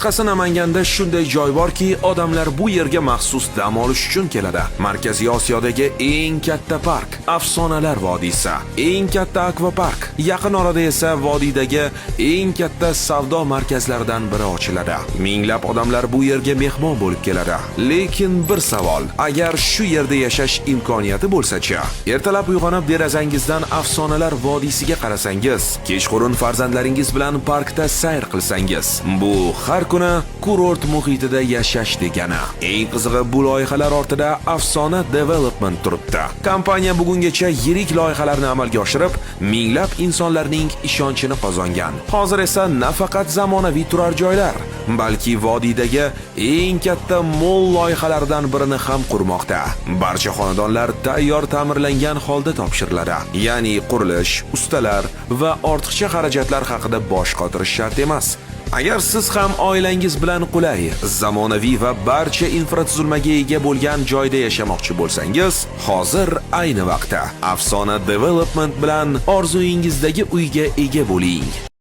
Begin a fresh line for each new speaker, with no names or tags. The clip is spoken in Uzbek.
Qisqasi, Namanganda shunday joy borki, odamlar bu yerga maxsus dam olish uchun keladi. Markaziy Osiyodagi eng katta park, Afsonalar vodiysi, eng katta akvapark, yaqin orada esa vodiydagi eng katta savdo markazlaridan biri ochiladi. Minglab odamlar bu yerga mehmon bo'lib keladi. Lekin bir savol, agar shu yerda yashash imkoniyati bo'lsa-chi? Ertalab uyg'onib derazangizdan Afsonalar vodiysiga qarasangiz, kechqurun farzandlaringiz bilan parkda sayr qilsangiz, bu har kuni kurort muhitida yashash degani. Eng qizig'i, bu loyihalar ortida Afsona Development turibdi. Kompaniya bugungacha yirik loyihalarni amalga oshirib, minglab insonlarning ishonchini qozongan. Hozir esa nafaqat zamonaviy turar joylar, balki vodiydagi eng katta mol loyihalaridan birini ham qurmoqda. Barcha xonadonlar tayyor ta'mirlangan holda topshiriladi. Ya'ni qurilish, ustalar va ortiqcha xarajatlar haqida bosh qotirish shart emas. Agar siz ham oilangiz bilan qulay, zamonaviy va barcha infratuzilmaga ega bo'lgan joyda yashamoqchi bo'lsangiz, hozir ayni vaqtda Afsona Development bilan orzuyingizdagi uyga ega bo'ling.